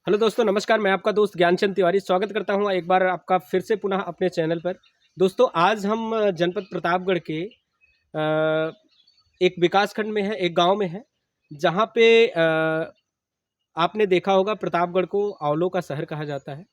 Hello दोस्तों, नमस्कार। मैं आपका दोस्त ज्ञानचंद तिवारी स्वागत करता हूं एक बार आपका फिर से पुनः अपने चैनल पर। दोस्तों, आज हम जनपद प्रतापगढ़ के एक विकासखंड में है, एक गांव में है, जहां पे आपने देखा होगा प्रतापगढ़ को आंवलों का शहर कहा जाता है।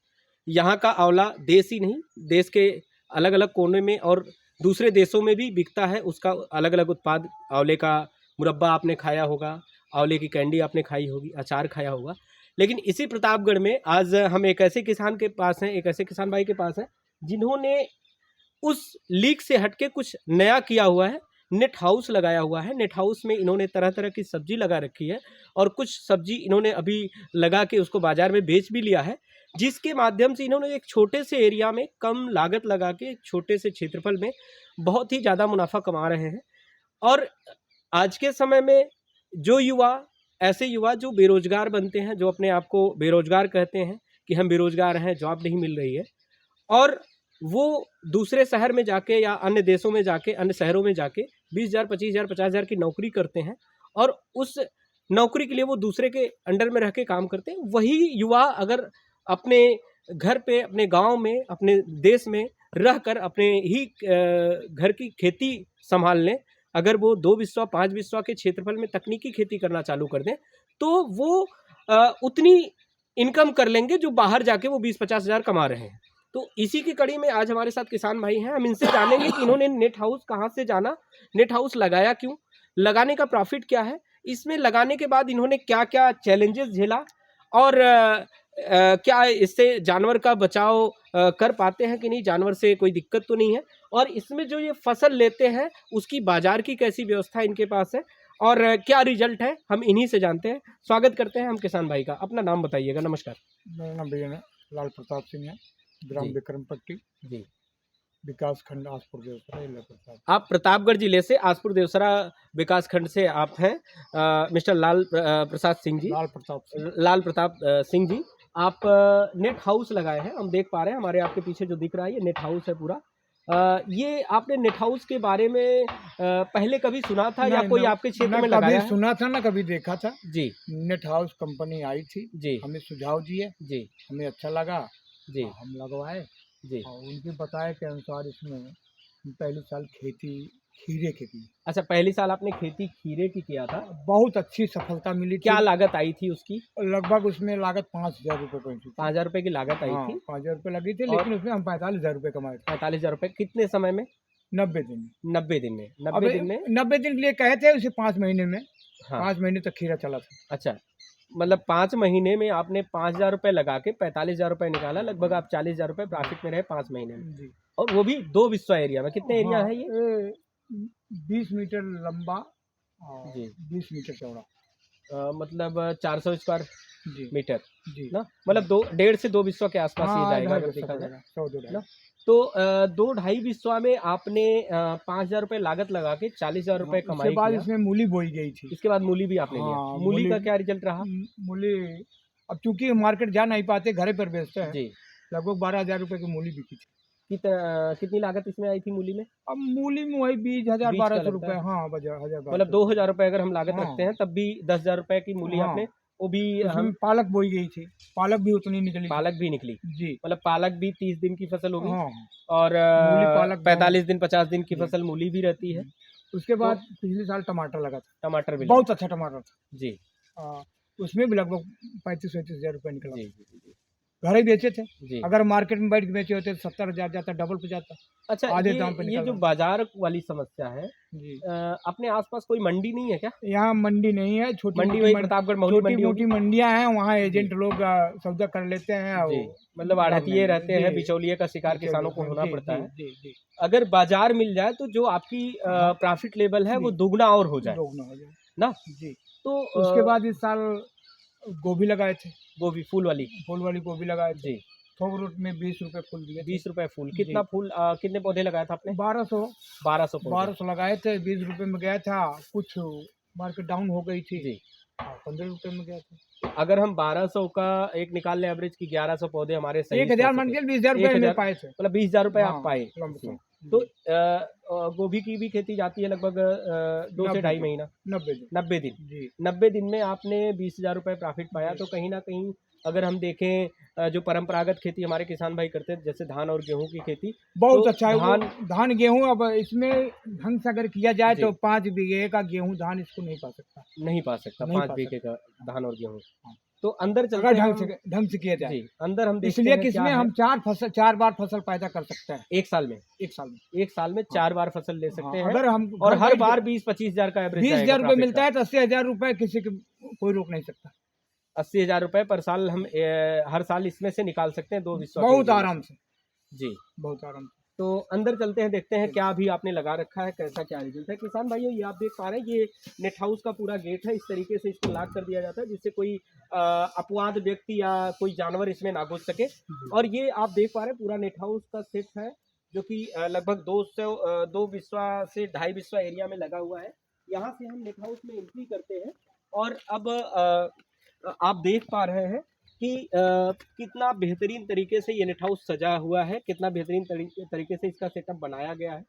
यहाँ का आंवला देश ही नहीं, देश के अलग अलग कोने में और दूसरे देशों में भी बिकता है। उसका अलग अलग उत्पाद, आंवले का मुरब्बा आपने खाया होगा, आंवले की कैंडी आपने खाई होगी, अचार खाया होगा। लेकिन इसी प्रतापगढ़ में आज हम एक ऐसे किसान के पास हैं, एक ऐसे किसान भाई के पास हैं, जिन्होंने उस लीक से हटके कुछ नया किया हुआ है। नेट हाउस लगाया हुआ है। नेट हाउस में इन्होंने तरह तरह की सब्जी लगा रखी है और कुछ सब्जी इन्होंने अभी लगा के उसको बाजार में बेच भी लिया है, जिसके माध्यम से इन्होंने एक छोटे से एरिया में कम लागत लगा के छोटे से क्षेत्रफल में बहुत ही ज़्यादा मुनाफा कमा रहे हैं। और आज के समय में जो युवा, ऐसे युवा जो बेरोजगार बनते हैं, जो अपने आप को बेरोजगार कहते हैं कि हम बेरोजगार हैं, जॉब नहीं मिल रही है, और वो दूसरे शहर में जाके या अन्य देशों में जाके, अन्य शहरों में जाके 20,000, 25,000, 50,000 की नौकरी करते हैं और उस नौकरी के लिए वो दूसरे के अंडर में रह के काम करते हैं। वही युवा अगर अपने घर पे, अपने गांव में, अपने देश में रहकर अपने ही घर की खेती संभाल लें, अगर वो 2 बिस्वा 5 बिस्वा के क्षेत्रफल में तकनीकी खेती करना चालू कर दें, तो वो उतनी इनकम कर लेंगे जो बाहर जाके वो 20-50 हज़ार कमा रहे हैं। तो इसी की कड़ी में आज हमारे साथ किसान भाई हैं। हम इनसे जानेंगे कि इन्होंने नेट हाउस कहाँ से जाना, नेट हाउस लगाया क्यों, लगाने का प्रॉफिट क्या है, इसमें लगाने के बाद इन्होंने क्या क्या चैलेंजेस झेला, और क्या इससे जानवर का बचाव कर पाते हैं कि नहीं, जानवर से कोई दिक्कत तो नहीं है, और इसमें जो ये फसल लेते हैं उसकी बाजार की कैसी व्यवस्था इनके पास है, और क्या रिजल्ट है, हम इन्हीं से जानते हैं। स्वागत करते हैं हम किसान भाई का। अपना नाम बताइएगा। नमस्कार। मेरा नाम भैया लाल प्रताप सिंह है, ग्राम जी विक्रमपट्टी, जी। विकास खंड आसपुर देवसरा, जिला प्रताप। आप प्रतापगढ़ जिले से आसपुर देवसरा विकास खंड से आप हैं, मिस्टर प्रसाद सिंह जी, लाल प्रताप सिंह। लाल प्रताप सिंह जी। आप नेट हाउस लगाए हैं, हम देख पा रहे हैं, हमारे आपके पीछे जो दिख रहा है ये नेट हाउस है पूरा। ये आपने नेट हाउस के बारे में पहले कभी सुना था या कोई आपके क्षेत्र में लगाया कभी है? सुना था ना कभी देखा था। जी नेट हाउस कंपनी आई थी, जी हमें सुझाव दिए, जी हमें अच्छा लगा, जी हम लगवाए जी। और उनके बताए के अनुसार इसमें हम पहले साल खेती खीरे की की। अच्छा, पहली साल आपने खेती खीरे की किया था। बहुत अच्छी सफलता मिली थी। क्या लागत आई थी उसकी? लगभग उसमें लागत 5,000 रुपये पड़ी थी। 5,000 रुपये की लागत आई हाँ, थी 5,000 रुपये लगी थी, और लेकिन उसमें हम 45,000 रुपये कमाए थे। 45,000 रुपये कितने समय में? 90 दिन। 90 दिन में। अब 90 दिन में। 90 दिन के लिए कहे थे, उसे 5 महीने में, हाँ। 5 महीने तक खीरा चला था। अच्छा, मतलब 5 महीने में आपने 5,000 रुपये लगा के 45,000 रुपये निकाला, लगभग आप 40,000 रुपये प्रॉफिट में रहे 5 महीने में, जी। और वो भी 2 बिस्वा एरिया में। कितने एरिया हाँ, है ये? 20 मीटर लंबा और जी। 20 मीटर चौड़ा। मतलब 400 स्क्वायर जी, मीटर जी। ना, मतलब 2 से 2 बिस्वा के आसपास ये हाँ, जाएगा 2.5 अगर बिस्वा देखा जाए पड़ेगा, 100-2.5। ना। तो 2-2.5 बिस्वा में आपने 5,000 रुपये लागत लगा के 40,000 रुपये उसके कमाई बाद किया। इसमें मूली बोई गई थी। इसके बाद मूली भी आपने लिया। हाँ, मूली का क्या रिजल्ट रहा? मूली अब चूंकि मार्केट जा नहीं पाते, घर पर बेचते हैं, जी। लगभग 12,000 रुपये की मूली बिकी थी। कितनी लागत इसमें आई थी मूली में? अब मूली में वही 20,000 बीज का 1200 लगता रुपये। है, हाँ, 10,000 मतलब 1200। 2,000 रुपये अगर हम लागत हाँ, रखते हैं तब भी 10,000 रुपये की मूली हाँ। आपने, वो भी उसमें हम पालक बोई गई थी, पालक भी उतनी निकली थी। पालक भी निकली, जी। मतलब पालक भी 30 दिन की फसल होगी, हाँ, और मूली पालक दोनों। 45 दिन 50 दिन की जी, फसल मूली भी रहती है। जी। उसके तो बाद पिछले साल टमाटर लगा था, टमाटर भी लगा। बहुत अच्छा टमाटर था। जी उसमें भी लगभग 35-37 हज़ार रुपये निकला जी था। जी जी घर ही बेचे थे। जी। अगर मार्केट में बैठ के बेचे होते तो 70,000 जाता, डबल पे जाता, अच्छा, आधे दाम पे ये निकल जो रहा। बाजार वाली समस्या है, जी। अपने आसपास कोई मंडी नहीं है क्या? यहाँ मंडी नहीं है, मंडी वही प्रतापगढ़ महुली मंडी छोटी-मोटी होगी। मंडियाँ हैं, वहाँ जी एजेंट लोग सौदा कर लेते हैं जी, और मतलब लाभ आढ़तिये नहीं रहते जी, हैं, बिचौलिए का शिकार बिचौलिए। किसानों को हाँ, होना जी, पड़ता जी, है। जी, जी। अगर बाजार मिल जाए तो जो आपकी हाँ, प्रॉफिट लेवल है वो जी, दुगना और हो जाए दोगुना हो जाए। ना। जी। तो उसके बाद इस साल गोभी लगाए थे, गोभी फूल वाली। फूल वाली गोभी लगाए थे। जी। थोक रेट में 20 रुपए फूल दिए थे। 20 रुपए फूल। जी, कितना फूल, कितने पौधे लगाया था आपने? 1200 1200 पौधे। 1200 लगाए थे, 20 रुपए में गया था। कुछ मार्केट डाउन हो गई थी, जी। 15 रुपए में गया था। अगर हम 1200 का एक निकाल लें एवरेज की, 1100 पौधे हमारे सही 1,000 पहुंच मान सके। के 20,000 रुपए में 1000, पाए थे। मतलब 20,000 रुपए आप हाँ, पाए लमसम। इसमें। तो जी, गोभी की भी खेती जाती है लगभग 2 से 90 ढाई दिन, महीना, 90 दिन। 90 दिन। जी, 90 दिन में आपने 20,000 रुपये प्रॉफिट पाया, जी। तो कहीं ना कहीं अगर हम देखें जो परंपरागत खेती हमारे किसान भाई करते हैं जैसे धान और गेहूं की खेती, बहुत तो अच्छा है धान धान गेहूं। अब इसमें ढंग से अगर किया जाए जी तो 5 बीघे का गेहूं धान इसको नहीं पा सकता, नहीं पा सकता नहीं 5 पा बीघे सकता। का धान और गेहूं। हाँ। तो अंदर अगर चलते हैं हम। ढंग से किया जाए, जी, अंदर हम देखते इसलिए हैं कि क्या इसमें है। हम 4 बार फसल पैदा कर सकते हैं एक साल में एक साल में। 4 हाँ, बार फसल ले हाँ, सकते हैं अगर हम और घर हर बैठ बार 20-25 हजार का एवरेज जाएगा 20,000 रुपये प्रॉफिट मिलता का। है तो 80,000 रुपये किसी के कोई रोक नहीं सकता। 80,000 रुपए पर साल हम हर साल इसमें से निकाल सकते हैं 2 विश्वा के बहुत एरिया में आराम से। से, जी, बहुत आराम से। तो अंदर चलते हैं, देखते हैं क्या अभी आपने लगा रखा है, कैसा क्या रिजल्ट है। किसान भाइयों, ये आप देख पा रहे हैं, ये नेट हाउस का पूरा गेट है। इस तरीके से इसको लॉक कर दिया जाता है जिससे कोई अपवाद व्यक्ति या कोई जानवर इसमें ना घुस सके। और ये आप देख पा रहे हैं पूरा नेट हाउस का सेट है जो कि लगभग 2 बिस्वा से 2.5 बिस्वा एरिया में लगा हुआ है। यहाँ से हम नेट हाउस में एंट्री करते हैं और अब आप देख पा रहे हैं कि कितना बेहतरीन तरीके से ये नेट हाउस सजा हुआ है, कितना बेहतरीन तरीके से इसका सेटअप बनाया गया है।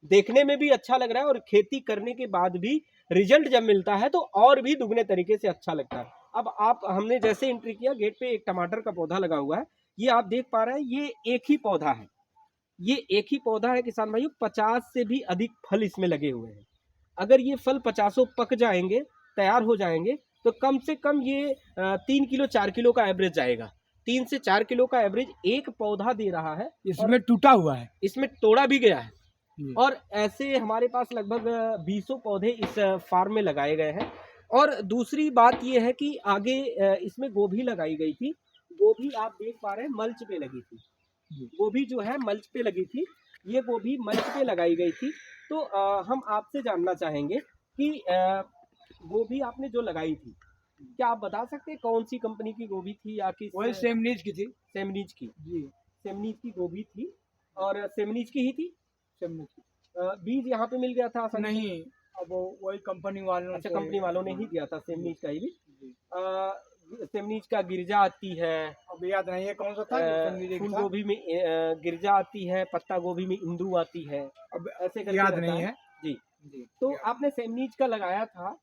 देखने में भी अच्छा लग रहा है और खेती करने के बाद भी रिजल्ट जब मिलता है तो और भी दुगने तरीके से अच्छा लगता है। अब आप हमने जैसे एंट्री किया, गेट पे एक टमाटर का पौधा लगा हुआ है। ये आप देख पा रहे हैं, ये एक ही पौधा है, ये एक ही पौधा है किसान भाइयों। 50 से भी अधिक फल इसमें लगे हुए हैं। अगर ये फल 50 पक जाएंगे, तैयार हो जाएंगे, तो कम से कम ये 3 किलो 4 किलो का एवरेज जाएगा। 3 से 4 किलो का एवरेज एक पौधा दे रहा है। इसमें टूटा हुआ है, इसमें तोड़ा भी गया है। और ऐसे हमारे पास लगभग 20 पौधे इस फार्म में लगाए गए हैं। और दूसरी बात ये है कि आगे इसमें गोभी लगाई गई थी। गोभी आप देख पा रहे हैं मल्च पे लगी थी। गोभी जो है मल्च पे लगी थी, ये गोभी मल्च पे लगाई गई थी। तो हम आपसे जानना चाहेंगे कि गोभी आपने जो लगाई थी, क्या आप बता सकते हैं कौन सी कंपनी की गोभी थी या किस? वही सेमनीज की थी सेमनीज की। जी, सेमनीज की गोभी थी और सेमनीज की ही थी। सेमनीज की। बीज यहाँ पे मिल गया था आसानी से? नहीं, अब वही कंपनी वालों अच्छा, से। कंपनी वालों ने ही दिया था सेमनीज का ही भी। जी। सेमनीज का गिरजा आती है, अब याद नहीं है कौन सा था। सेमनीज एक फूल था। गोभी में गिरजा आती है, पत्ता गोभी में इंदू आती है, अब ऐसे करके याद रहता नहीं है। जी। जी, तो आपने सेमनीज का लगाया था,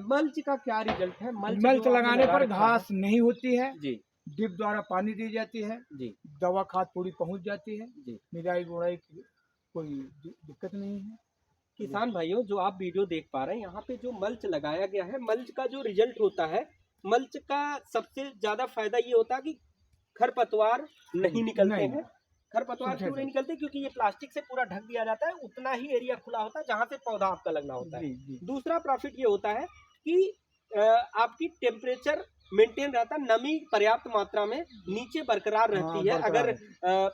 मल्च का क्या रिजल्ट है? मल्च जो आपने लगाने लगा पर रखा घास नहीं होती है, है। जी ड्रिप द्वारा पानी दी जाती है, जी दवा खाद पूरी पहुंच जाती है, जी। निराई गुड़ाई की कोई दिक्कत नहीं है। किसान भाइयों, जो आप वीडियो देख पा रहे हैं, यहाँ पे जो मल्च लगाया गया है, मल्च का जो रिजल्ट होता है, मल्च का सबसे ज्यादा फायदा ये होता है कि खरपतवार नहीं निकलते नहीं। हैं। खरपतवार क्यों नहीं निकलते? क्योंकि ये प्लास्टिक से पूरा ढक दिया जाता है, उतना ही एरिया खुला होता है जहाँ से पौधा आपका लगना होता है। जी, जी। दूसरा प्रॉफिट ये होता है कि आपकी टेम्परेचर मेंटेन रहता है, नमी पर्याप्त मात्रा में नीचे बरकरार रहती है। बरकरार अगर है।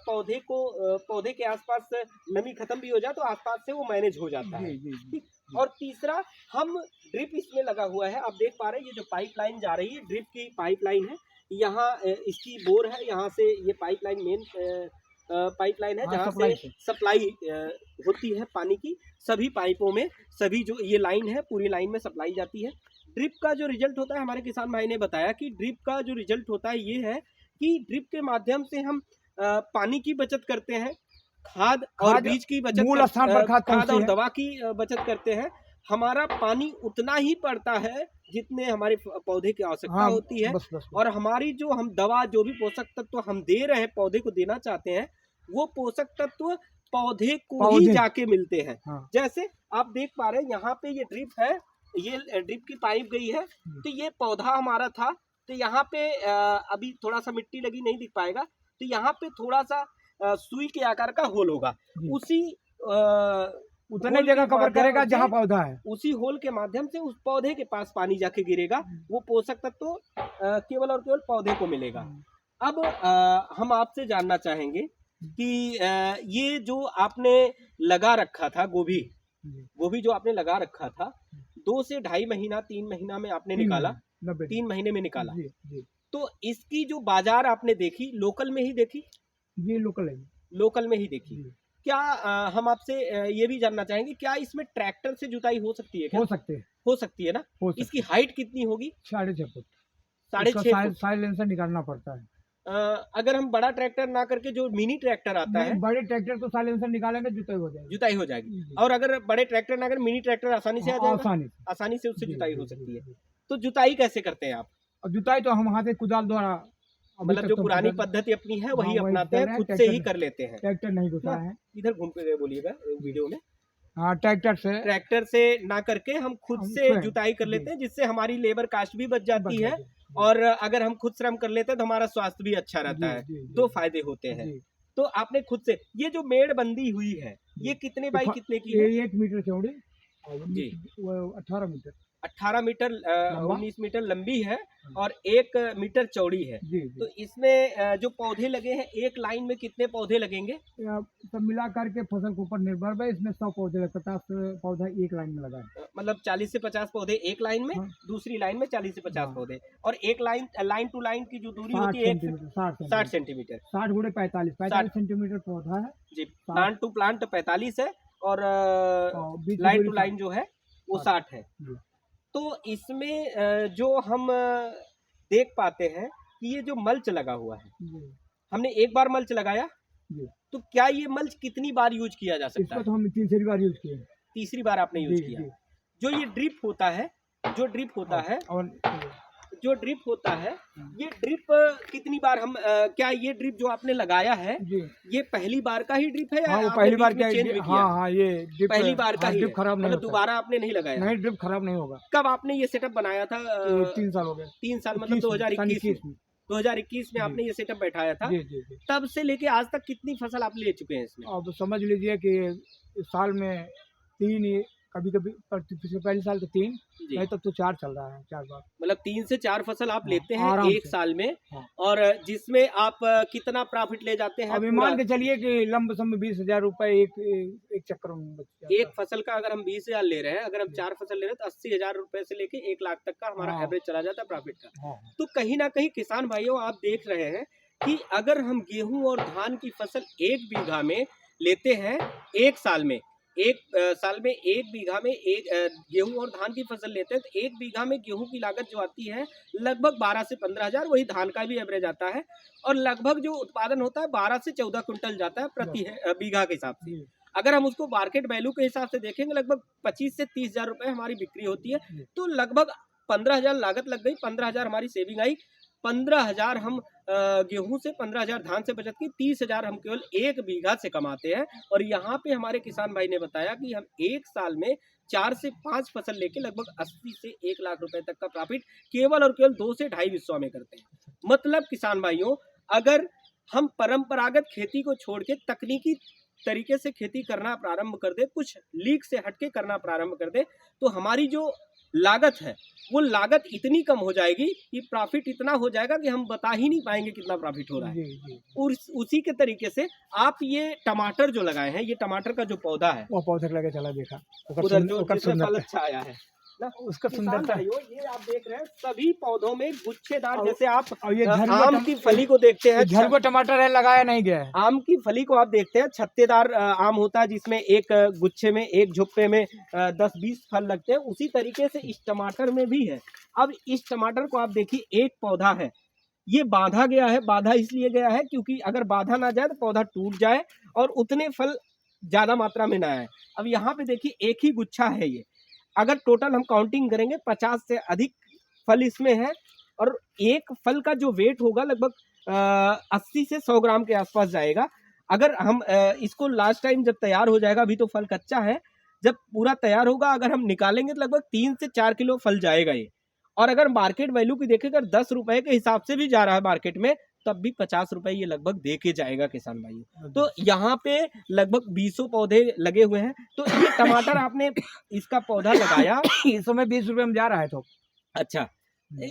पौधे के आसपास नमी खत्म भी हो जाए तो आसपास से वो मैनेज हो जाता है। जी, जी, जी। ठीक। और तीसरा, हम ड्रिप इसमें लगा हुआ है, आप देख पा रहे हैं ये जो पाइपलाइन जा रही है, ड्रिप की पाइपलाइन है। यहाँ इसकी बोर है, यहाँ से ये पाइपलाइन मेन पाइपलाइन है हाँ, जहाँ सप्लाई से सप्लाई होती है पानी की। सभी पाइपों में, सभी जो ये लाइन है पूरी लाइन में सप्लाई जाती है। ड्रिप का जो रिजल्ट होता है, हमारे किसान भाई ने बताया कि ड्रिप का जो रिजल्ट होता है ये है कि ड्रिप के माध्यम से हम पानी की बचत करते हैं, खाद और बीज की बचत, मूल स्थान पर खाद और दवा की बचत करते हैं। हमारा पानी उतना ही पड़ता है जितने हमारे पौधे की आवश्यकता होती है। बस। और हमारी जो हम दवा, जो भी पोषक तत्व हम दे रहे हैं, पौधे को देना चाहते हैं, वो पोषक तत्व पौधे को ही जाके मिलते हैं। हाँ। जैसे आप देख पा रहे हैं यहाँ पे ये ड्रिप है, ये ड्रिप की पाइप गई है, तो ये पौधा हमारा था, तो यहाँ पे अभी थोड़ा सा मिट्टी लगी नहीं दिख पाएगा, तो यहाँ पे थोड़ा सा सुई के आकार का होल होगा, उसी उतने जगह कवर करेगा जहाँ पौधा है, उसी होल के माध्यम से उस पौधे के पास पानी जाके गिरेगा, वो पोषक तत्व तो केवल और केवल पौधे को मिलेगा। अब हम आपसे जानना चाहेंगे कि ये जो आपने लगा रखा था गोभी जो आपने लगा रखा था, 2 से 2.5 महीना 3 महीना में आपने निकाला, 3 महीने में निकाला, तो इसकी जो बाजार आपने देखी, लोकल में ही देखी? ये लोकल में ही देखी। क्या हम आपसे ये भी जानना चाहेंगे, क्या इसमें ट्रैक्टर से जुताई हो सकती है? क्या हो सकती है ना? इसकी हाइट कितनी होगी? 6.5 फुट। 6.5 फुट साइलेंसर निकालना पड़ता है। अगर हम बड़ा ट्रैक्टर ना करके जो मिनी ट्रैक्टर आता है, बड़े ट्रैक्टर तो साइलेंसर निकालेंगे, जुताई हो जाएगी। और अगर बड़े ट्रैक्टर ना कर मिनी ट्रैक्टर आसानी से आ जाएगा, आसानी से उससे जुताई हो सकती है। तो जुताई कैसे करते हैं आप? और जुताई तो हम हाथ से कुदाल द्वारा अभी मतलब तक जो तो पुरानी बगैर पद्धति अपनी है वही हाँ, वही अपनाते कर हैं, रहे हैं, खुद से ही ट्रैक्टर कर लेते हैं ट्रैक्टर नहीं ना। घुसा है। इधर घूम के बोलिएगा वीडियो में। हाँ, ट्रैक्टर से ट्रैक्टर से ना करके हम खुद हम से स्वयं जुताई कर जी, लेते हैं, जिससे हमारी लेबर कास्ट भी बच जाती बच है, जाती है। जी, और अगर हम खुद श्रम कर लेते हैं तो हमारा स्वास्थ्य भी अच्छा रहता जी, है। जी, दो जी, फायदे होते हैं। जी, तो आपने खुद से ये जो मेड़बंदी हुई है, जी। ये कितने ये बाई फ कितने की ये है? 1 मीटर चौड़ी और जी, 19 वो 18 मीटर 18 मीटर लंबा। 19 मीटर लंबी है हाँ, और 1 मीटर चौड़ी है। जी, तो जी। इसमें जो पौधे लगे हैं, एक लाइन में कितने पौधे लगेंगे? या सब मिला करके फसल के ऊपर निर्भर है, इसमें 100 पौधे हैं, 50 पौधा एक लाइन में लगा है। मतलब 40 से 50 पौधे एक लाइन में, हाँ, दूसरी लाइन में 40 से 50 हाँ, पौधे, और एक लाइन लाइन टू लाइन की जो दूरी 60 होती है एक सेंटीमीटर 60 60 सेंटीमीटर सेंटीमीटर। 60 गुणे 45 60 सेंटीमीटर पौधा है। जी, 60 प्लांट टू प्लांट 45 है, और और बीच की लाइन दूरी टू 60 लाइन जो है वो 60 60 है। जी, तो इसमें जो हम देख पाते हैं कि ये जो मल्च लगा हुआ है, जी, हमने एक बार मल्च लगाया, जी। तो क्या ये मल्च कितनी बार यूज किया जा सकता इसको है? तो हम 3 बार यूज़ किए हैं। तीसरी बार आपने यूज जी, किया। जी। जो ये ड्रिप होता है, जो ड्रिप होता है, और जो ड्रिप होता है, ये ड्रिप कितनी बार हम क्या ये ड्रिप जो आपने लगाया है, जी, ये पहली बार का ही ड्रिप है या हाँ, वो आपने पहली बार बीच में क्या चेंज भी हाँ, किया? हाँ, ये ड्रिप पहली बार का हाँ, ही ड्रिप है, खराब नहीं मतलब होता। दोबारा आपने नहीं लगाया। नहीं, ड्रिप खराब नहीं होगा। कब आपने ये सेटअप बनाया था? ये 3 साल हो गए। 3 साल मतलब 21 में, सन 2021 में। 21 में। 2021 में जी, आपने ये सेटअप बैठाया था। जी, जी, जी। तब से लेके आज तक कितनी फसल आप ले चुके हैं इसमें? अब समझ लीजिए कि इस साल में 3 कभी-कभी पिछले पहले साल तो 3 जी, नहीं तब तो 4 चल रहा है, 4 बार। मतलब 3 से 4 फसल आप हाँ, लेते हैं आराम एक से। साल में, हाँ। और जिसमें आप कितना प्रॉफिट ले जाते हैं अब ये पूरा? मान के चलिए कि लमसम 20,000 रुपए एक चक्कर में बच जाता एक है। फसल का अगर हम 20,000 ले रहे हैं, अगर हम जी। 4 फसल ले रहे हैं तो 80,000 रुपए से लेके 1 लाख तक का हमारा हाँ, एवरेज चला जाता है प्रॉफिट का। हाँ, तो कहीं ना कहीं किसान भाइयों आप देख रहे हैं कि अगर हम गेहूं और धान की फसल 1 बीघा में लेते हैं, एक साल में साल में 1 बीघा में गेहूं और धान की फसल लेते हैं, तो 1 बीघा में गेहूं की लागत जो आती है लगभग 12 से 15,000, वही धान का भी एवरेज आता है, और लगभग जो उत्पादन होता है 12 से 14 क्विंटल जाता है प्रति बीघा के हिसाब से। जी, अगर हम उसको मार्केट वैल्यू के हिसाब से देखेंगे, लगभग 25 से 30,000 रुपए हमारी बिक्री होती है। जी। तो लगभग 15,000 लागत लग गई, 15,000 हमारी सेविंग आई, 15,000 हम गेहूं से, 15,000 धान से बचत की, 30,000 हम केवल 1 बीघा से कमाते हैं। और यहाँ पे हमारे किसान भाई ने बताया कि हम एक साल में 4 से 5 फसल लेके लगभग 80 से 1 लाख रुपए तक का प्रॉफिट केवल और केवल 2 से ढाई हिस्सों में करते हैं। मतलब किसान भाइयों, अगर हम परंपरागत खेती को छोड़ के तकनीकी तरीके से खेती करना प्रारंभ कर दे, कुछ लीक से हटके करना प्रारंभ कर दे, तो हमारी जो लागत है वो लागत इतनी कम हो जाएगी कि प्रॉफिट इतना हो जाएगा कि हम बता ही नहीं पाएंगे कितना प्रॉफिट हो रहा है। जी, जी। और उसी के तरीके से आप ये टमाटर जो लगाए हैं, ये टमाटर का जो पौधा है वो पौधे लगे चला देखा। उधर जो ओकर जिसमें फल सुंदरता अच्छा आया है ना, उसका किसान सुंदरता भाइयों ये आप देख रहे हैं सभी पौधों में गुच्छेदार, और जैसे आप और ये झरवा आम की फली को देखते हैं, झरवा टमाटर है लगाया नहीं गया है। आम की फली को आप देखते हैं, छत्तेदार आम होता है जिसमें एक गुच्छे में, एक झुप्पे में 10-20 फल लगते हैं, उसी तरीके से इस टमाटर में भी है। अब इस टमाटर को आप देखिए, एक पौधा है, ये बांधा गया है। बांधा इसलिए गया है क्योंकि अगर बांधा ना जाए तो पौधा टूट जाए और उतने फल ज्यादा मात्रा में ना आए। अब यहाँ पे देखिए एक ही गुच्छा है ये, अगर टोटल हम काउंटिंग करेंगे 50 से अधिक फल इसमें है, और एक फल का जो वेट होगा लगभग 80 से 100 ग्राम के आसपास जाएगा। अगर हम इसको लास्ट टाइम जब तैयार हो जाएगा, अभी तो फल कच्चा है, जब पूरा तैयार होगा अगर हम निकालेंगे तो लगभग 3 से 4 किलो फल जाएगा ये। और अगर मार्केट वैल्यू की देखें, अगर 10 रुपए के हिसाब से भी जा रहा है मार्केट में, तब भी 50 रुपए ये लगभग दे के जाएगा किसान भाई। तो यहाँ पे लगभग 20 पौधे लगे हुए हैं। तो ये टमाटर आपने इसका पौधा लगाया, इस समय 20 रुपए में जा रहा है तो। अच्छा,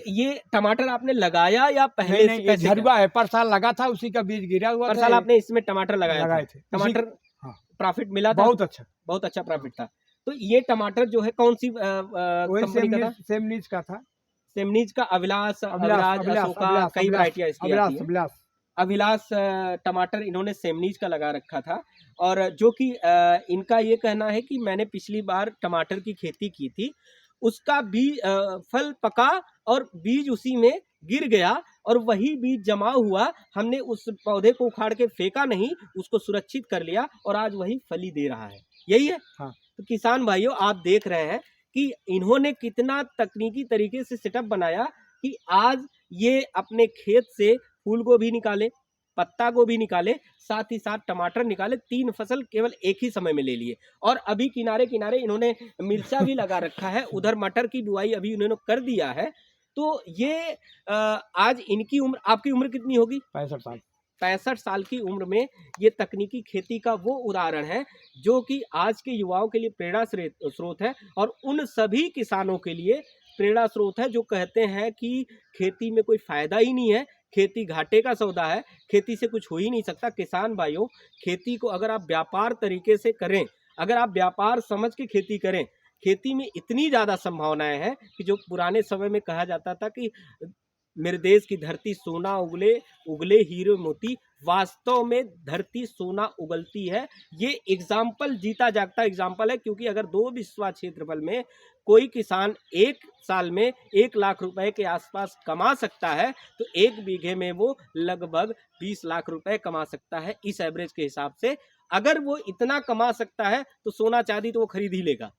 ये टमाटर आपने लगाया या पहले नहीं, से ये कैसे झरवा है, पर साल लगा था, उसी का बीज गिरा हुआ पर था। साल आपने इसमें टमाटर लगाया लगाए था? थे टमाटर हाँ, प्रॉफिट मिला था? बहुत अच्छा। बहुत अच्छा प्रॉफिट था। तो ये टमाटर जो है कौन सी कंपनी का था? सेमनीज का था। सेमनीज का अविलास, अभिलाष अविराज, अभिलाष अशोका, अभिलाष कई वैरायटियां इसकी आती हैं। अभिलाष अविलास टमाटर इन्होंने सेमनीज का लगा रखा था, और जो कि इनका ये कहना है कि मैंने पिछली बार टमाटर की खेती की थी, उसका बीज फल पका और बीज उसी में गिर गया, और वही बीज जमा हुआ, हमने उस पौधे को उखाड़ के फेंका नहीं, उसको सुरक्षित कर लिया, और आज वही फली दे रहा है। यही है। हाँ। तो किसान भाइयों आप देख रहे हैं कि इन्होंने कितना तकनीकी तरीके से सेटअप बनाया कि आज ये अपने खेत से फूल गोभी निकाले, पत्ता गोभी निकाले, साथ ही साथ टमाटर निकाले, 3 फसल केवल एक ही समय में ले लिए। और अभी किनारे किनारे इन्होंने मिर्चा भी लगा रखा है, उधर मटर की बुआई अभी उन्होंने कर दिया है। तो ये आज इनकी उम्र, आपकी उम्र कितनी होगी? 65 साल। 65 साल की उम्र में ये तकनीकी खेती का वो उदाहरण है जो कि आज के युवाओं के लिए प्रेरणा स्रोत है, और उन सभी किसानों के लिए प्रेरणा स्रोत है जो कहते हैं कि खेती में कोई फायदा ही नहीं है, खेती घाटे का सौदा है, खेती से कुछ हो ही नहीं सकता। किसान भाइयों, खेती को अगर आप व्यापार तरीके से करें, अगर आप व्यापार समझ के खेती करें, खेती में इतनी ज़्यादा संभावनाएं हैं कि जो पुराने समय में कहा जाता था कि मेरे देश की धरती सोना उगले, उगले हीरे मोती, वास्तव में धरती सोना उगलती है। ये एग्जाम्पल जीता जागता एग्जाम्पल है, क्योंकि अगर 2 बिस्वा क्षेत्रफल में कोई किसान एक साल में 1 लाख रुपए के आसपास कमा सकता है, तो 1 बीघे में वो लगभग 20 लाख रुपए कमा सकता है इस एवरेज के हिसाब से। अगर वो इतना कमा सकता है तो सोना चांदी तो वो खरीद ही लेगा।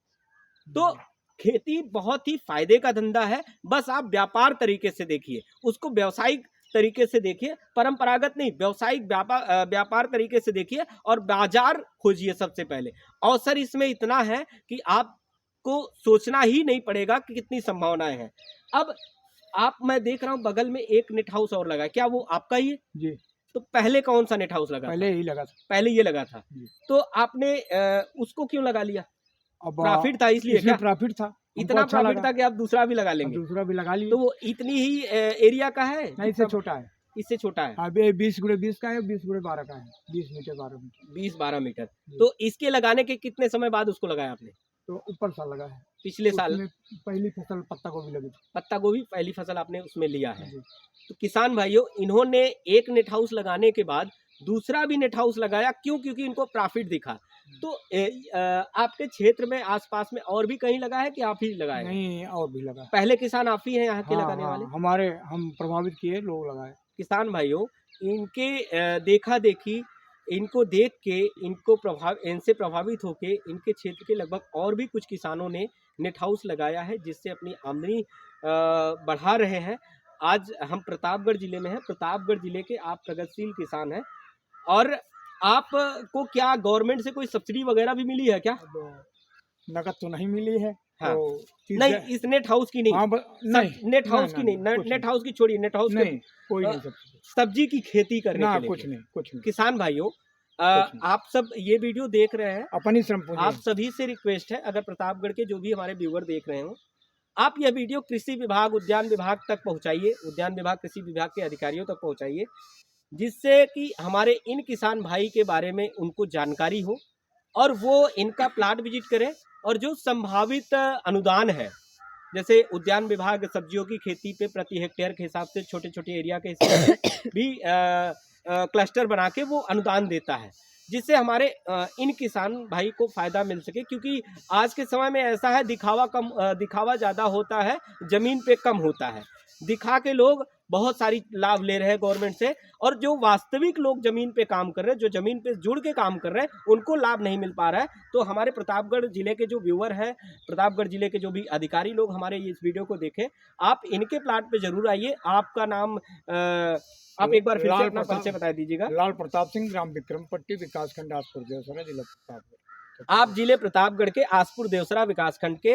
तो खेती बहुत ही फायदे का धंधा है, बस आप व्यापार तरीके से देखिए, उसको व्यावसायिक तरीके से देखिए, परंपरागत नहीं, व्यावसायिक व्यापार तरीके से देखिए, और बाजार खोजिए। सबसे पहले अवसर इसमें इतना है कि आपको सोचना ही नहीं पड़ेगा कि कितनी संभावनाएं हैं। अब मैं देख रहा हूं बगल में एक नेट हाउस और लगा है, क्या वो आपका ही है? जी। तो पहले कौन सा नेट हाउस लगा पहले था? यही लगा था। पहले ये लगा था। जी। तो आपने उसको क्यों लगा लिया? अब प्रॉफिट था इसलिए इसमें क्या? प्रॉफिट था, हमको इतना अच्छा प्रॉफिट लगा, था कि आप दूसरा भी लगा अब लेंगे। दूसरा भी लगा लिए। तो वो इतनी ही एरिया का है? नहीं, इससे छोटा है। इससे छोटा है, अब ये 20x20 का है, 20x12 का है, 20 मीटर 12 मीटर। 20-12 मीटर। जी। तो इसके लगाने के कितने समय बाद उसको लगाया आपने? तो ऊपर साल लगा है। पिछले साल उसमें पहली फसल पत्ता गोभी लगी थी। पत्ता गोभी पहली फसल आपने उसमें लिया है। जी। तो किसान भाइयों, इन्होंने एक नेट हाउस लगाने के बाद दूसरा भी नेट हाउस लगाया, क्यों? क्योंकि इनको प्रॉफिट दिखा। तो आपके क्षेत्र में आसपास में और भी कहीं लगा है कि आप ही लगाए हैं? नहीं, और भी लगा है। पहले किसान आप ही हैं यहाँ के हाँ, लगाने हाँ, वाले? हमारे हम प्रभावित किए, लोग लगाए। किसान भाइयों, इनके देखा देखी, इनको देख के, इनसे प्रभावित होके इनके क्षेत्र के लगभग और भी कुछ किसानों ने नेट हाउस लगाया है, जिससे अपनी आमदनी बढ़ा रहे हैं। आज हम प्रतापगढ़ जिले में हैं। प्रतापगढ़ जिले के आप प्रगतिशील किसान हैं, और आपको क्या गवर्नमेंट से कोई सब्सिडी वगैरह भी मिली है क्या? अब नकद तो नहीं मिली है। हाँ। तो नहीं, इस नेट हाउस की नहीं। हाँ, नहीं, नेट हाउस ना, की ना, नहीं, कुछ नेट हाउस की छोड़िए, नेट हाउस के नहीं, कोई अ, नहीं सब्सिडी। सब्जी की खेती करने ना, के कुछ लिए। नहीं, कुछ नहीं, किसान भाइयों, कुछ नहीं। आप सब ये वीडियो देख रहे हैं, अपनी श्रम पूंजी आप है। सभी से रिक्वेस्ट है, अगर प्रतापगढ़ के जो भी हमारे व्यूअर देख रहे हो, आप यह वीडियो कृषि विभाग, उद्यान विभाग तक पहुंचाइए, उद्यान विभाग, कृषि विभाग के अधिकारियों तक पहुंचाइए, जिससे कि हमारे इन किसान भाई के बारे में उनको जानकारी हो, और वो इनका प्लाट विजिट करें, और जो संभावित अनुदान है, जैसे उद्यान विभाग सब्जियों की खेती पे प्रति हेक्टेयर के हिसाब से, छोटे छोटे एरिया के हिसाब से भी क्लस्टर बना के वो अनुदान देता है, जिससे हमारे इन किसान भाई को फायदा मिल सके। क्योंकि आज के समय में ऐसा है, दिखावा ज़्यादा होता है, ज़मीन पे कम होता है। दिखा के लोग बहुत सारी लाभ ले रहे हैं गवर्नमेंट से, और जो वास्तविक लोग ज़मीन पे काम कर रहे हैं, जो ज़मीन पे जुड़ के काम कर रहे हैं, उनको लाभ नहीं मिल पा रहा है। तो हमारे प्रतापगढ़ जिले के जो व्यूअर हैं, प्रतापगढ़ जिले के जो भी अधिकारी लोग हमारे इस वीडियो को देखें, आप इनके प्लाट पे जरूर आइए। आपका नाम आप एक बार फिर से अपना परिचय बता दीजिएगा। लाल प्रताप सिंह, ग्राम विक्रम पट्टी, विकासखंड आसपुर देवसरा, जिला प्रतापगढ़। आप जिले प्रतापगढ़ के आसपुर देवसरा विकासखंड के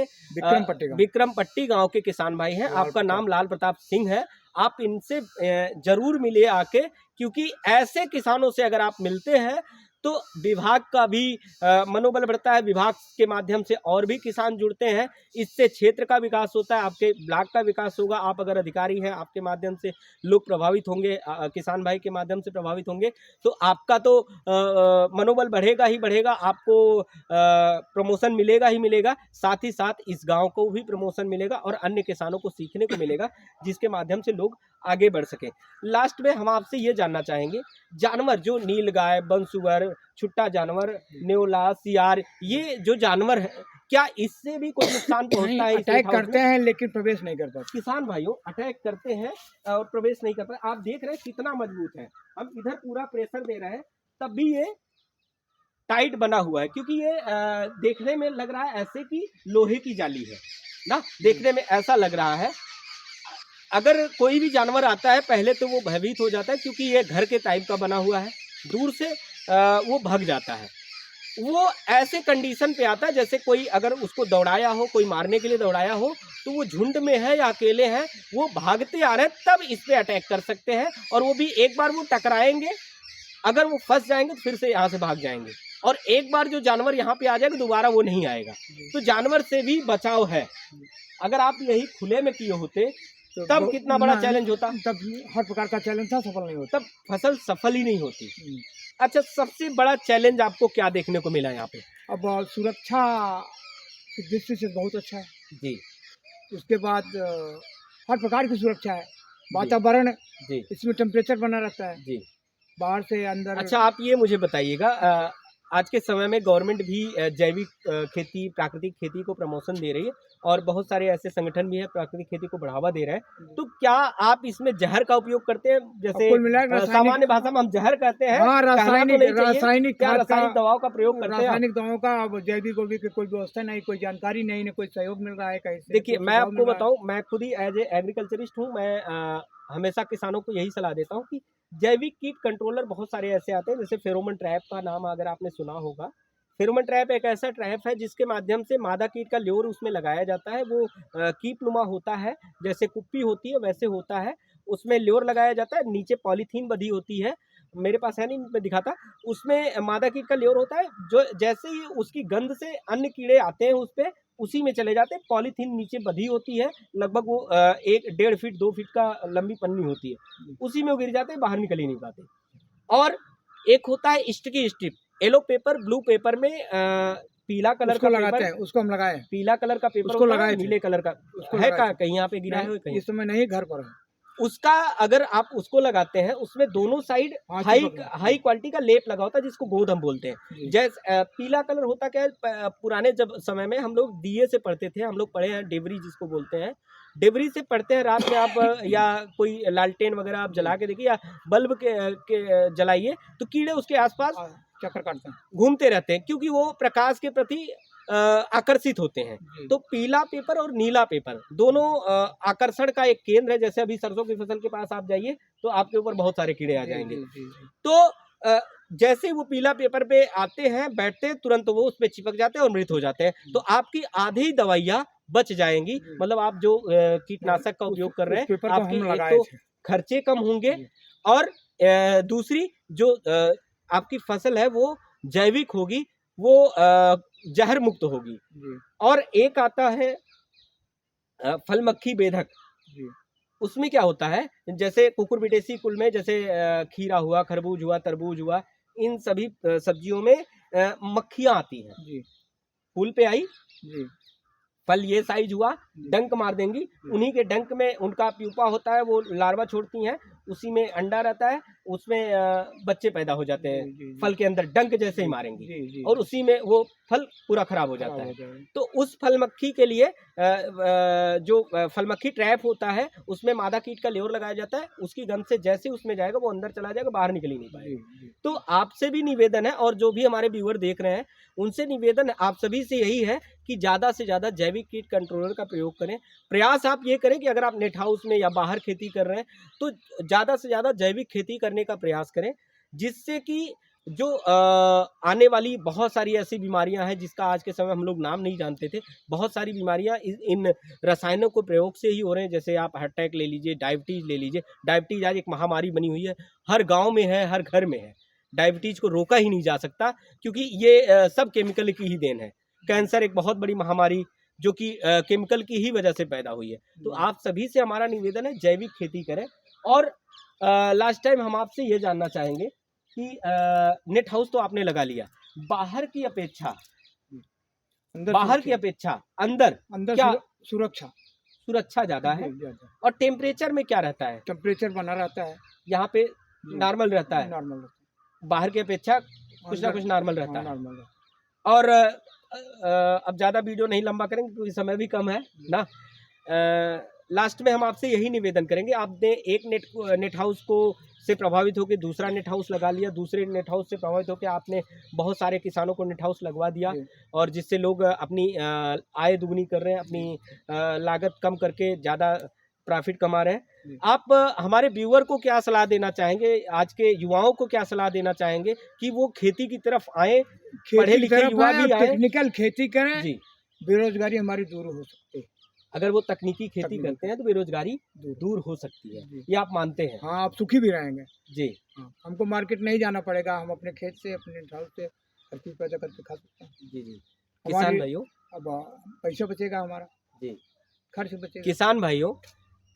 विक्रम पट्टी गांव के किसान भाई हैं। आपका नाम लाल प्रताप सिंह है। आप इनसे जरूर मिलिए आके, क्योंकि ऐसे किसानों से अगर आप मिलते हैं तो विभाग का भी मनोबल बढ़ता है, विभाग के माध्यम से और भी किसान जुड़ते हैं, इससे क्षेत्र का विकास होता है, आपके ब्लॉक का विकास होगा। आप अगर अधिकारी हैं, आपके माध्यम से लोग प्रभावित होंगे, किसान भाई के माध्यम से प्रभावित होंगे, तो आपका तो मनोबल बढ़ेगा ही बढ़ेगा, आपको प्रमोशन मिलेगा ही मिलेगा, साथ ही साथ इस गांव को भी प्रमोशन मिलेगा और अन्य किसानों को सीखने को मिलेगा, जिसके माध्यम से लोग आगे बढ़ सकें। लास्ट में हम आपसे ये जानना चाहेंगे, जानवर जो नीलगाय, बनसुअर, छुट्टा जानवर, नेवला, सियार, ये जो जानवर है, क्या इससे भी कोई नुकसान पहुंचता है? अटैक करते हैं लेकिन प्रवेश नहीं कर पाते। किसान भाइयों, अटैक करते हैं और प्रवेश नहीं करते। आप देख रहे हैं कितना मजबूत है, हम इधर पूरा प्रेशर दे रहे हैं, तब भी ये टाइट बना हुआ है, क्योंकि ये देखने में लग रहा है ऐसे कि लोहे की जाली है ना, देखने में ऐसा लग रहा है। अगर कोई भी जानवर आता है पहले तो वो भयभीत हो जाता है, क्योंकि ये घर के टाइप का बना हुआ है, दूर से वो भाग जाता है। वो ऐसे कंडीशन पे आता है जैसे कोई अगर उसको दौड़ाया हो, कोई मारने के लिए दौड़ाया हो, तो वो झुंड में है या अकेले हैं, वो भागते आ रहे हैं तब इस पे अटैक कर सकते हैं। और वो भी एक बार वो टकराएंगे, अगर वो फंस जाएंगे तो फिर से यहाँ से भाग जाएंगे, और एक बार जो जानवर यहाँ पे आ जाएगा दोबारा वो नहीं आएगा। तो जानवर से भी बचाव है। अगर आप यही खुले में किए होते तो तब कितना बड़ा चैलेंज होता, तब हर प्रकार का चैलेंज था, सफल नहीं होता। तब फसल सफल ही नहीं होती। अच्छा, सबसे बड़ा चैलेंज आपको क्या देखने को मिला यहाँ पे? अब सुरक्षा की दृष्टि से बहुत अच्छा है जी उसके बाद हर प्रकार की सुरक्षा है, वातावरण जी इसमें टेम्परेचर बना रहता है जी। बाहर से अंदर। अच्छा, आप ये मुझे बताइएगा, आज के समय में गवर्नमेंट भी जैविक खेती, प्राकृतिक खेती को प्रमोशन दे रही है, और बहुत सारे ऐसे संगठन भी हैं प्राकृतिक खेती को बढ़ावा दे रहे हैं। तो क्या आप इसमें जहर का उपयोग करते हैं? जैसे कुल मिलाकर सामान्य भाषा में हम जहर कहते हैं। हाँ, रासायनिक रासायनिक क्या खाद रासायनिक दवाओं का प्रयोग करते हैं? रासायनिक दवाओं का अब जैविक ओविक की कोई व्यवस्था नहीं, कोई जानकारी नहीं, न कोई सहयोग मिल रहा है कहीं से। देखिए, कोई मैं सुझाव आपको मिल रहा है। बताऊं, मैं खुद ही एज ए एग्रीकल्चरिस्ट हूं। मैं हमेशा किसानों को यही सलाह देता हूं कि जैविक कीट कंट्रोलर बहुत सारे ऐसे आते हैं, जैसे फेरोमोन ट्रैप का नाम अगर आपने सुना होगा। फेरोमोन ट्रैप एक ऐसा ट्रैप है जिसके माध्यम से मादा कीट का ल्योर उसमें लगाया जाता है। वो कीपनुमा होता है, जैसे कुप्पी होती है वैसे होता है। उसमें ल्योर लगाया जाता है, नीचे पॉलीथीन बंधी होती है, मेरे पास है नहीं, मैं दिखाता। उसमें मादा कीट का ल्योर होता है, जो जैसे ही उसकी गंध से अन्य कीड़े आते हैं उस पे, उसी में चले जाते हैं। पॉलीथीन नीचे बंधी होती है, लगभग वो 1-1.5 फीट 2 फीट का लंबी पन्नी होती है, उसी में वो गिर जाते हैं, बाहर निकल ही नहीं पाते। और एक होता है sticky strip, yellow paper, blue paper में पीला कलर का लगाते पेपर, हैं, उसको हम लगाए, पीला कलर का पेपर उसको होता है, लगाए थे। नीले कलर का उसको है। लगाए थे। कहीं यहाँ पे गिरा है कहीं? इस समय नहीं, घर पर है। उसका अगर आप उसको लगाते हैं, उसमें दोनों साइड हाँ, हाई क्वालिटी का लेप लगा होता है, जिसको गोद हम बोलते हैं। जैसे पीला कलर होता क्या है, पुराने जब समय में हम लोग दिए से पढ़ते थे, हम लोग पढ़े हैं डेबरी जिसको बोलते हैं, डेबरी से पढ़ते हैं रात में आप या कोई लालटेन वगैरह आप जला के देखिए, या बल्ब के जलाइए, तो कीड़े उसके आसपास चक्कर काटते हैं, घूमते रहते हैं, क्योंकि वो प्रकाश के प्रति आकर्षित होते हैं। तो पीला पेपर और नीला पेपर दोनों आकर्षण का एक केंद्र है। जैसे अभी सरसों की फसल के पास आप जाइए तो आपके ऊपर बहुत सारे कीड़े आ जाएंगे। तो जैसे वो पीला पेपर पे आते हैं, बैठते हैं, तुरंत वो उस पे चिपक जाते हैं और मृत हो जाते हैं। तो आपकी आधी दवाइयाँ बच जाएंगी। मतलब आप जो कीटनाशक का उपयोग कर रहे हैं, आपके एक तो खर्चे कम होंगे, और दूसरी जो आपकी फसल है वो जैविक होगी, वो जहर मुक्त होगी। और एक आता है फल मक्खी बेधक। उसमें क्या होता है, जैसे कुकुरबिटेसी कुल में, जैसे खीरा हुआ, खरबूज हुआ, तरबूज हुआ, इन सभी सब्जियों में मक्खियां आती हैं। फूल पे आई, फल ये साइज हुआ, डंक मार देंगी, उन्हीं के डंक में उनका प्यूपा होता है, वो लार्वा छोड़ती हैं, उसी में अंडा रहता है, उसमें बच्चे पैदा हो जाते हैं फल के अंदर, डंक जैसे ही मारेंगी, और उसी में वो फल पूरा खराब हो जाता है। तो उस फल मक्खी के लिए जो फल मक्खी ट्रैप होता है, उसमें मादा कीट का ल्योर लगाया जाता है। उसकी गंध से जैसे उसमें जाएगा वो अंदर चला जाएगा, बाहर निकल ही नहीं पाएगा। तो आपसे भी निवेदन है, और जो भी हमारे व्यूअर देख रहे हैं उनसे निवेदन है, आप सभी से यही है कि ज़्यादा से ज़्यादा जैविक कीट कंट्रोलर का प्रयोग करें। प्रयास आप ये करें कि अगर आप नेट हाउस में या बाहर खेती कर रहे हैं तो ज़्यादा से ज़्यादा जैविक खेती करने का प्रयास करें, जिससे कि जो आने वाली बहुत सारी ऐसी बीमारियां हैं जिसका आज के समय हम लोग नाम नहीं जानते थे। बहुत सारी बीमारियां इन रसायनों को प्रयोग से ही हो रहे हैं। जैसे आप हार्ट अटैक ले लीजिए, डायबिटीज़ ले लीजिए। डायबिटीज़ आज एक महामारी बनी हुई है, हर गाँव में है, हर घर में है। डायबिटीज़ को रोका ही नहीं जा सकता, क्योंकि ये सब केमिकल की ही देन है। कैंसर एक बहुत बड़ी महामारी जो कि केमिकल की ही वजह से पैदा हुई है। तो आप सभी से हमारा निवेदन है, जैविक खेती करें। और लास्ट टाइम हम आपसे ये जानना चाहेंगे कि नेट हाउस तो आपने लगा लिया, बाहर की अपेक्षा अंदर क्या सुरक्षा ज़्यादा है? और टेम्परेचर में क्या रहता है? टेम्परेचर बना रहता है, यहाँ पे नॉर्मल रहता है, बाहर की अपेक्षा कुछ ना कुछ नॉर्मल रहता है। और अब ज़्यादा वीडियो नहीं लंबा करेंगे क्योंकि समय भी कम है ना। लास्ट में हम आपसे यही निवेदन करेंगे, आपने एक नेट हाउस को से प्रभावित होकर दूसरा नेट हाउस लगा लिया, दूसरे नेट हाउस से प्रभावित होकर आपने बहुत सारे किसानों को नेट हाउस लगवा दिया, और जिससे लोग अपनी आय दुगनी कर रहे हैं, अपनी लागत कम करके ज़्यादा प्रॉफिट कमा रहे हैं। जी। आप हमारे व्यूअर को क्या सलाह देना चाहेंगे, आज के युवाओं को क्या सलाह देना चाहेंगे कि वो खेती की तरफ आए, पढ़े खेती की लिखे तरफ युवा आए भी और आए? टेक्निकल खेती करें, जी, बेरोजगारी हमारी दूर हो सकती है। अगर वो तकनीकी खेती तकनीकी करते हैं तो बेरोजगारी दूर दूर हो सकती है, जी। ये आप मानते हैं? हाँ, आप सुखी भी रहेंगे। जी, हाँ, हमको मार्केट नहीं जाना पड़ेगा, हम अपने खेत से, अपने ढाल से हर चीज़ पैदा करके खा सकते हैं। जी, जी। किसान हमारी भाइयों, अब पैसा बचेगा हमारा, जी, खर्च बचेगा। किसान भाइयों,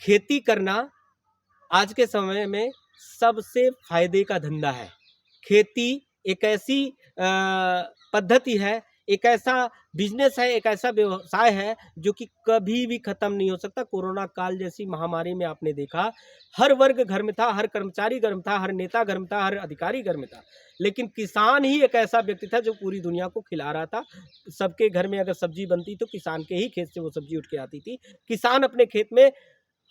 खेती करना आज के समय में सबसे फायदे का धंधा है। खेती एक ऐसी पद्धति है, एक ऐसा बिजनेस है, एक ऐसा व्यवसाय है जो कि कभी भी खत्म नहीं हो सकता। कोरोना काल जैसी महामारी में आपने देखा, हर वर्ग घर में था, हर कर्मचारी घर में था, हर नेता घर में था, हर अधिकारी घर में था, लेकिन किसान ही एक ऐसा व्यक्ति था जो पूरी दुनिया को खिला रहा था। सबके घर में अगर सब्जी बनती तो किसान के ही खेत से वो सब्जी उठ के आती थी। किसान अपने खेत में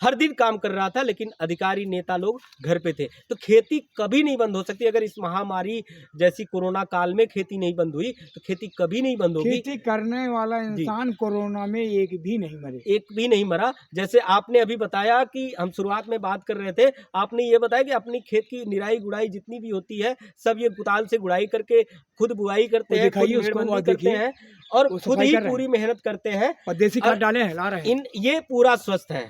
हर दिन काम कर रहा था, लेकिन अधिकारी नेता लोग घर पे थे। तो खेती कभी नहीं बंद हो सकती। अगर इस महामारी जैसी कोरोना काल में खेती नहीं बंद हुई तो खेती कभी नहीं बंद होगी। खेती करने वाला जी, इंसान कोरोना में एक भी नहीं मरे। एक भी नहीं मरा। जैसे आपने अभी बताया कि हम शुरुआत में बात कर रहे थे, आपने ये बताया कि अपनी खेत की निराई गुड़ाई जितनी भी होती है, सब ये कुदाल से गुड़ाई करके खुद बुआई वो करते हैं, खुद दिखाइए उसको, मेड़बंदी वो करते देखिए, हैं और वो खुद सफाई ही कर रहे पूरी हैं मेहनत करते हैं। और देसी और खाद डाले हैं, ला रहे हैं। ये पूरा स्वस्थ है।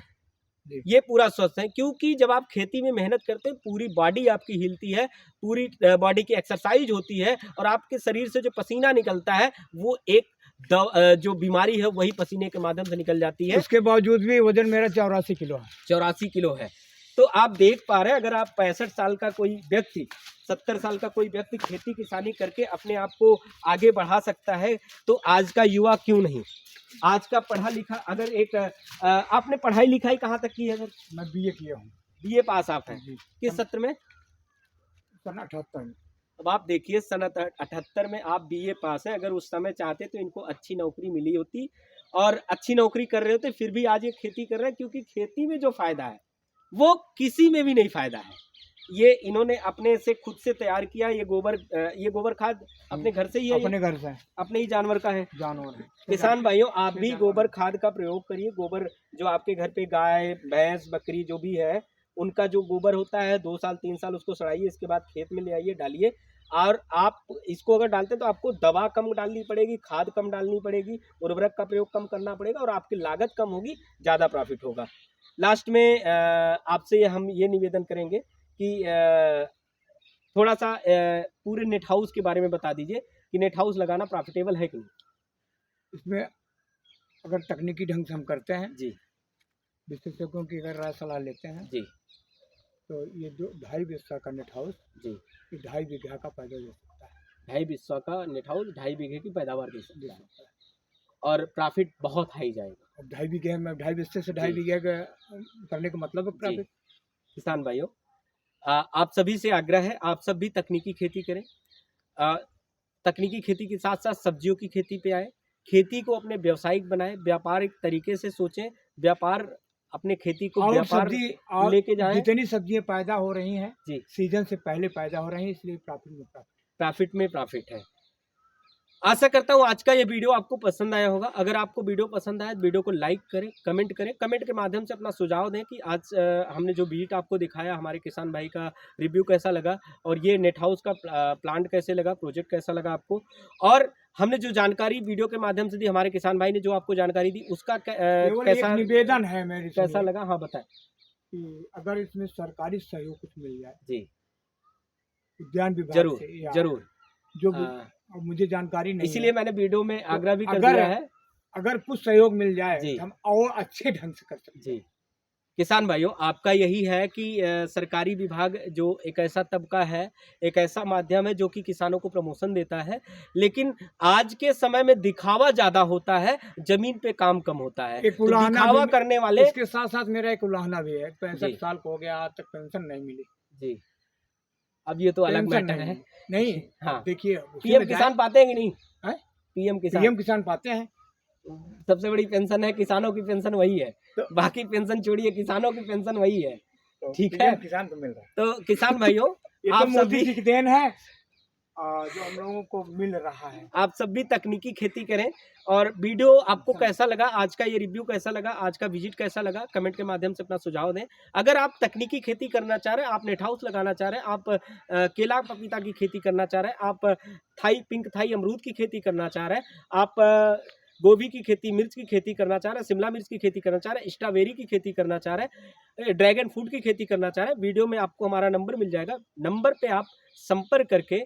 जी। ये पूरा स्वस्थ है, क्योंकि जब आप खेती में मेहनत करते हैं, पूरी बॉडी आपकी हिलती है, पूरी बॉडी की एक्सरसाइज होती है और आपके शरीर से जो पसीना निकलता है वो एक जो बीमारी है वही पसीने के माध्यम से निकल जाती है। उसके बावजूद भी वजन मेरा 84 किलो है। 84 किलो है। तो आप देख पा रहे हैं, अगर आप 65 साल का कोई व्यक्ति, 70 साल का कोई व्यक्ति खेती किसानी करके अपने आप को आगे बढ़ा सकता है, तो आज का युवा क्यों नहीं? आज का पढ़ा लिखा अगर एक आपने पढ़ाई लिखाई कहाँ तक की है सर? मैं बीए किया हूँ। बीए पास आप हैं। जी। किस सत्र में? सन 78 में। अब आप देखिए सन 78 में आप बीए पास हैं। अगर उस समय चाहते तो इनको अच्छी नौकरी मिली होती और अच्छी नौकरी कर रहे होते, फिर भी आज ये खेती कर रहे हैं, क्योंकि खेती में जो फायदा है वो किसी में भी नहीं फायदा है। ये इन्होंने अपने से खुद से तैयार किया। ये गोबर खाद अपने घर से ही है, अपने घर से अपने ही जानवर का है। जानवर है। किसान भाइयों, आप भी गोबर खाद का प्रयोग करिए। गोबर जो आपके घर पे गाय भैंस बकरी जो भी है, उनका जो गोबर होता है 2 साल 3 साल उसको सड़ाइए, इसके बाद खेत में ले आइए, डालिए। और आप इसको अगर डालते हैं तो आपको दवा कम डालनी पड़ेगी, खाद कम डालनी पड़ेगी, उर्वरक का प्रयोग कम करना पड़ेगा और आपकी लागत कम होगी, ज़्यादा प्रॉफिट होगा। लास्ट में आपसे हम ये निवेदन करेंगे कि थोड़ा सा पूरे नेट हाउस के बारे में बता दीजिए कि नेट हाउस लगाना प्रॉफिटेबल है कि नहीं? इसमें अगर तकनीकी ढंग से हम करते हैं, जी, विशेषज्ञों की अगर राय सलाह लेते हैं, जी, तो ये जो 2.5 बीघा का नेट हाउस, जी। ये 2.5 बीघा का पैदा दे सकता है। 2.5 बीघा का नेट हाउस 2.5 बीघे की पैदावार दे सकता है सकता है। और प्रॉफिट बहुत हाई जाएगा। अब 2.5 बीघे में 2.5 बीघे से 2.5 जी। बीघे का करने का मतलब है जी, प्रॉफिट। किसान भाइयों, आप सभी से आग्रह है, आप सब भी तकनीकी खेती करें। अ, तकनीकी खेती के साथ साथ सब्जियों की खेती पे आए, खेती को अपने व्यावसायिक बनाएं, व्यापारिक तरीके से सोचें, व्यापार अपने खेती को और व्यापार सब्जी और लेके जाएं। जितनी सब्जियां पैदा हो रही हैं, जी, सीजन से पहले पैदा हो रही हैं, इसलिए प्रॉफिट में प्रॉफिट। प्रॉफिट में प्रॉफिट है। आशा करता हूँ आज का ये वीडियो आपको पसंद आया होगा। अगर आपको वीडियो पसंद आया तो वीडियो को लाइक करें, कमेंट करें, कमेंट के माध्यम से अपना सुझाव दें कि आज हमने जो बीट आपको दिखाया, हमारे किसान भाई का रिव्यू कैसा लगा और ये नेट हाउस का प्लांट कैसे लगा, प्रोजेक्ट कैसा लगा आपको, और हमने जो जानकारी वीडियो के माध्यम से दी, हमारे किसान भाई ने जो आपको जानकारी दी उसका केवल एक कैसा निवेदन है मेरी, कैसा लगा? हाँ बताएं। कि अगर इसमें सरकारी सहयोग कुछ मिल जाए, जी, उद्यान विभाग जरूर से या जरूर। जो भी, अब मुझे जानकारी नहीं इसीलिए है, मैंने वीडियो में तो आग्रह भी कर अगर दिया है। अगर कुछ सहयोग मिल जाए जी, तो हम और अच्छे ढंग से कर सकते हैं। जी, किसान भाइयों, आपका यही है कि सरकारी विभाग जो एक ऐसा तबका है, एक ऐसा माध्यम है जो कि किसानों को प्रमोशन देता है, लेकिन आज के समय में दिखावा ज्यादा होता है, जमीन पे काम कम होता है। एक तो उलाहना दिखावा भी, करने वाले इसके साथ साथ मेरा एक उलाहना भी है। 65 जी, साल को हो गया, आज तक पेंशन नहीं मिली। जी, अब ये तो अलग पेंशन मैटर नहीं है। मिली। नहीं, हाँ, अब देखिए उसी पीएम में जाए, किसान पाते हैं कि नहीं? हैं? पीएम किसान पीएम किसान पाते हैं, सबसे बड़ी पेंशन है, किसानों की पेंशन वही है। तो बाकी पेंशन छोड़िए, किसानों की पेंशन वही है। तो ठीक है, पीएम किसान तो मिल रहा है। तो किसान भाइयों ये तो आप मोदी सभी जी की देन है जो हम लोगों को मिल रहा है। आप सब भी तकनीकी खेती करें। और वीडियो आपको कैसा लगा, आज का ये रिव्यू कैसा लगा, आज का विजिट कैसा लगा, कमेंट के माध्यम से अपना सुझाव दें। अगर आप तकनीकी खेती करना चाह रहे हैं, आप नेट हाउस लगाना चाह रहे हैं, आप केला पपीता की खेती करना चाह रहे हैं, आप पिंक थाई अमरूद की खेती करना चाह रहे हैं, आप गोभी की खेती, मिर्च की खेती करना चाह रहे हैं, शिमला मिर्च की खेती करना चाह रहे हैं, स्ट्रॉबेरी की खेती करना चाह रहे हैं, ड्रैगन फ्रूट की खेती करना चाह रहे हैं, वीडियो में आपको हमारा नंबर मिल जाएगा। नंबर पे आप संपर्क करके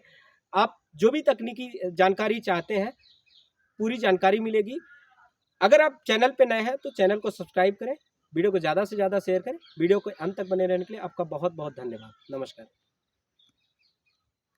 आप जो भी तकनीकी जानकारी चाहते हैं, पूरी जानकारी मिलेगी। अगर आप चैनल पे नए हैं तो चैनल को सब्सक्राइब करें, वीडियो को ज़्यादा से ज़्यादा शेयर करें। वीडियो को अंत तक बने रहने के लिए आपका बहुत बहुत धन्यवाद। नमस्कार।